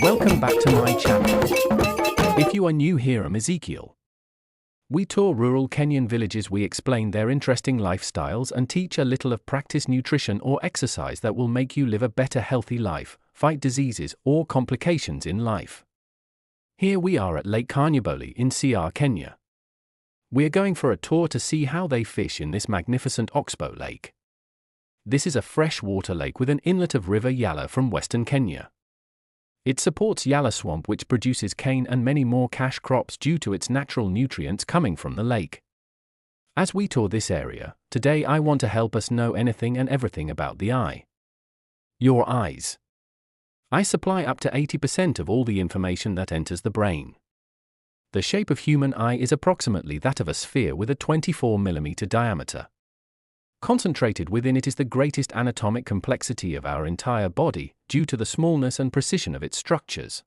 Welcome back to my channel. If you are new here, I'm Ezekiel. We tour rural Kenyan villages, we explain their interesting lifestyles and teach a little of practice nutrition or exercise that will make you live a better healthy life, fight diseases or complications in life. Here we are at Lake Kanyaboli in CR, Kenya. We're going for a tour to see how they fish in this magnificent Oxbow lake. This is a freshwater lake with an inlet of River Yala from western Kenya. It supports Yala swamp, which produces cane and many more cash crops due to its natural nutrients coming from the lake. As we tour this area, today I want to help us know anything and everything about the eye. Your eyes. I supply up to 80% of all the information that enters the brain. The shape of human eye is approximately that of a sphere with a 24 mm diameter. Concentrated within it is the greatest anatomic complexity of our entire body, due to the smallness and precision of its structures.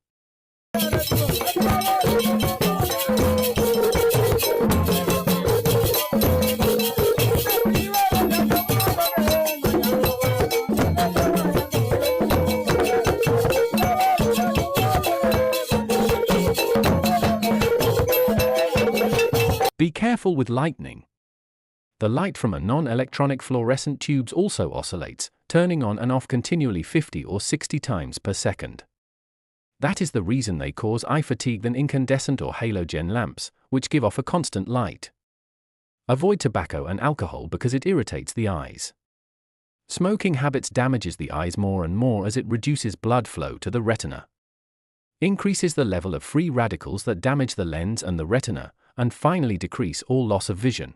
Be careful with lightning. The light from a non-electronic fluorescent tubes also oscillates, turning on and off continually 50 or 60 times per second. That is the reason they cause eye fatigue than incandescent or halogen lamps, which give off a constant light. Avoid tobacco and alcohol because it irritates the eyes. Smoking habits damages the eyes more and more as it reduces blood flow to the retina. Increases the level of free radicals that damage the lens and the retina, and finally decrease all loss of vision.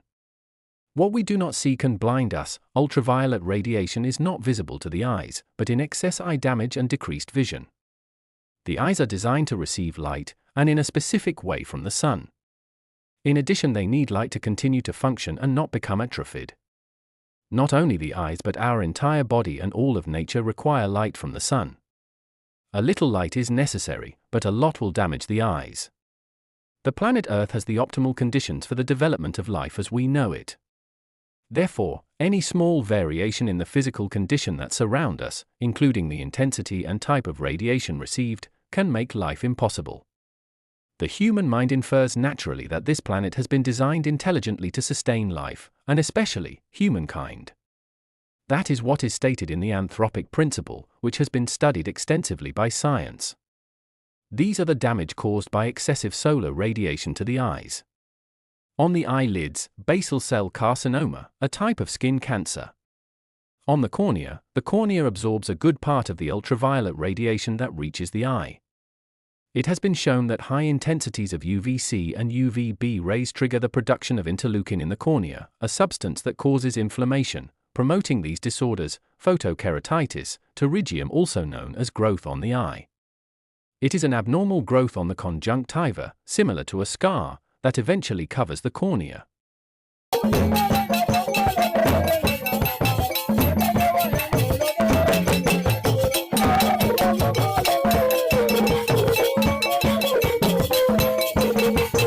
What we do not see can blind us. Ultraviolet radiation is not visible to the eyes, but in excess eye damage and decreased vision. The eyes are designed to receive light, and in a specific way from the sun. In addition, they need light to continue to function and not become atrophied. Not only the eyes but our entire body and all of nature require light from the sun. A little light is necessary, but a lot will damage the eyes. The planet Earth has the optimal conditions for the development of life as we know it. Therefore, any small variation in the physical condition that surround us, including the intensity and type of radiation received, can make life impossible. The human mind infers naturally that this planet has been designed intelligently to sustain life, and especially humankind. That is what is stated in the anthropic principle, which has been studied extensively by science. These are the damage caused by excessive solar radiation to the eyes. On the eyelids, basal cell carcinoma, a type of skin cancer. On the cornea absorbs a good part of the ultraviolet radiation that reaches the eye. It has been shown that high intensities of UVC and UVB rays trigger the production of interleukin in the cornea, a substance that causes inflammation, promoting these disorders, photokeratitis, pterygium, also known as growth on the eye. It is an abnormal growth on the conjunctiva, similar to a scar, that eventually covers the cornea.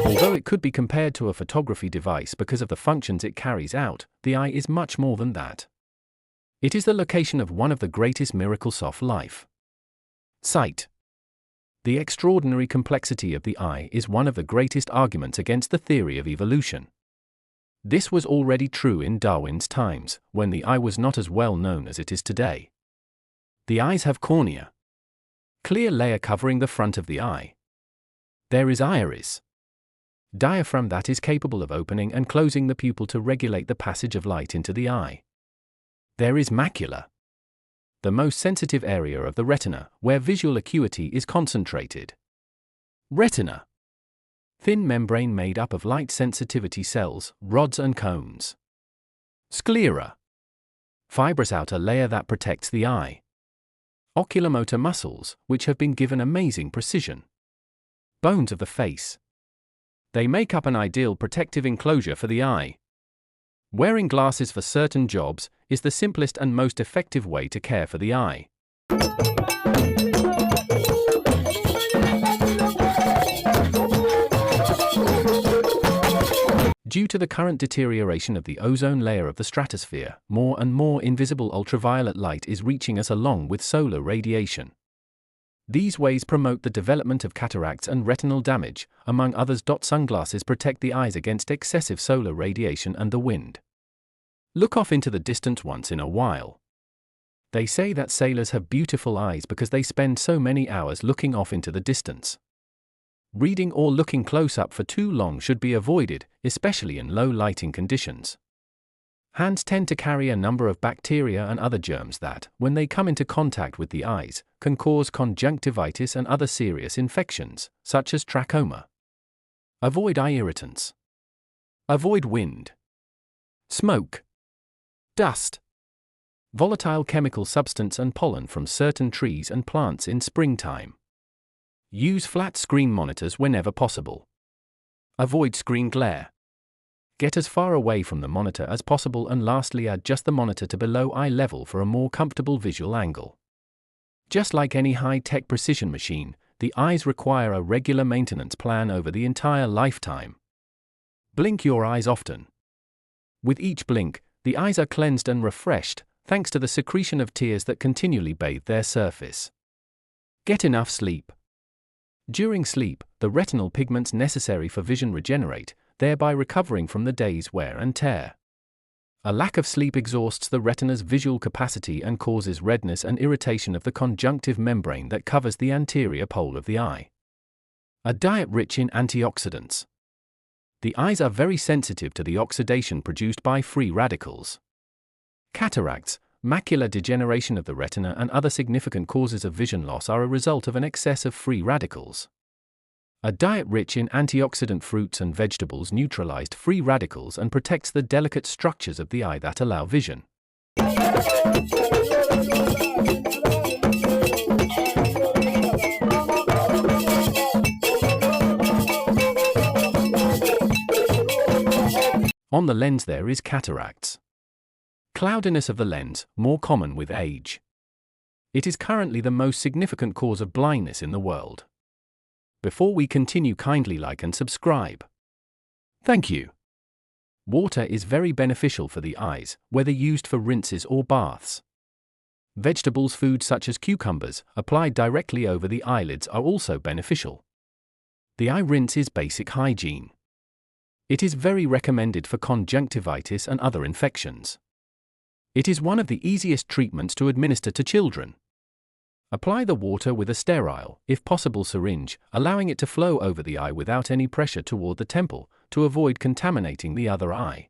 Although it could be compared to a photography device because of the functions it carries out, the eye is much more than that. It is the location of one of the greatest miracles of life. Sight. The extraordinary complexity of the eye is one of the greatest arguments against the theory of evolution. This was already true in Darwin's times, when the eye was not as well known as it is today. The eyes have cornea, clear layer covering the front of the eye. There is iris, diaphragm that is capable of opening and closing the pupil to regulate the passage of light into the eye. There is macula, the most sensitive area of the retina, where visual acuity is concentrated. Retina. Thin membrane made up of light sensitivity cells, rods and cones. Sclera. Fibrous outer layer that protects the eye. Oculomotor muscles, which have been given amazing precision. Bones of the face. They make up an ideal protective enclosure for the eye. Wearing glasses for certain jobs is the simplest and most effective way to care for the eye. Due to the current deterioration of the ozone layer of the stratosphere, more and more invisible ultraviolet light is reaching us along with solar radiation. These ways promote the development of cataracts and retinal damage, among others. Sunglasses protect the eyes against excessive solar radiation and the wind. Look off into the distance once in a while. They say that sailors have beautiful eyes because they spend so many hours looking off into the distance. Reading or looking close up for too long should be avoided, especially in low lighting conditions. Hands tend to carry a number of bacteria and other germs that, when they come into contact with the eyes, can cause conjunctivitis and other serious infections, such as trachoma. Avoid eye irritants. Avoid wind, smoke, dust, volatile chemical substance and pollen from certain trees and plants in springtime. Use flat screen monitors whenever possible. Avoid screen glare. Get as far away from the monitor as possible, and lastly, adjust the monitor to below eye level for a more comfortable visual angle. Just like any high-tech precision machine, the eyes require a regular maintenance plan over the entire lifetime. Blink your eyes often. With each blink, the eyes are cleansed and refreshed, thanks to the secretion of tears that continually bathe their surface. Get enough sleep. During sleep, the retinal pigments necessary for vision regenerate, thereby recovering from the day's wear and tear. A lack of sleep exhausts the retina's visual capacity and causes redness and irritation of the conjunctive membrane that covers the anterior pole of the eye. A diet rich in antioxidants. The eyes are very sensitive to the oxidation produced by free radicals. Cataracts, macular degeneration of the retina, and other significant causes of vision loss are a result of an excess of free radicals. A diet rich in antioxidant fruits and vegetables neutralizes free radicals and protects the delicate structures of the eye that allow vision. On the lens there is cataracts. Cloudiness of the lens, more common with age. It is currently the most significant cause of blindness in the world. Before we continue, kindly like and subscribe. Thank you. Water is very beneficial for the eyes, whether used for rinses or baths. Vegetables, foods such as cucumbers, applied directly over the eyelids are also beneficial. The eye rinse is basic hygiene. It is very recommended for conjunctivitis and other infections. It is one of the easiest treatments to administer to children. Apply the water with a sterile, if possible, syringe, allowing it to flow over the eye without any pressure toward the temple, to avoid contaminating the other eye.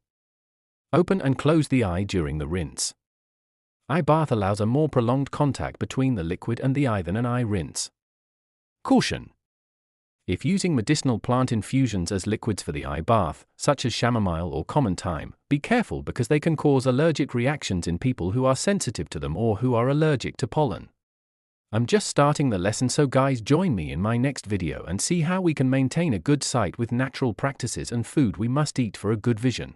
Open and close the eye during the rinse. Eye bath allows a more prolonged contact between the liquid and the eye than an eye rinse. Caution: if using medicinal plant infusions as liquids for the eye bath, such as chamomile or common thyme, be careful because they can cause allergic reactions in people who are sensitive to them or who are allergic to pollen. I'm just starting the lesson, so guys, join me in my next video and see how we can maintain a good sight with natural practices and food we must eat for a good vision.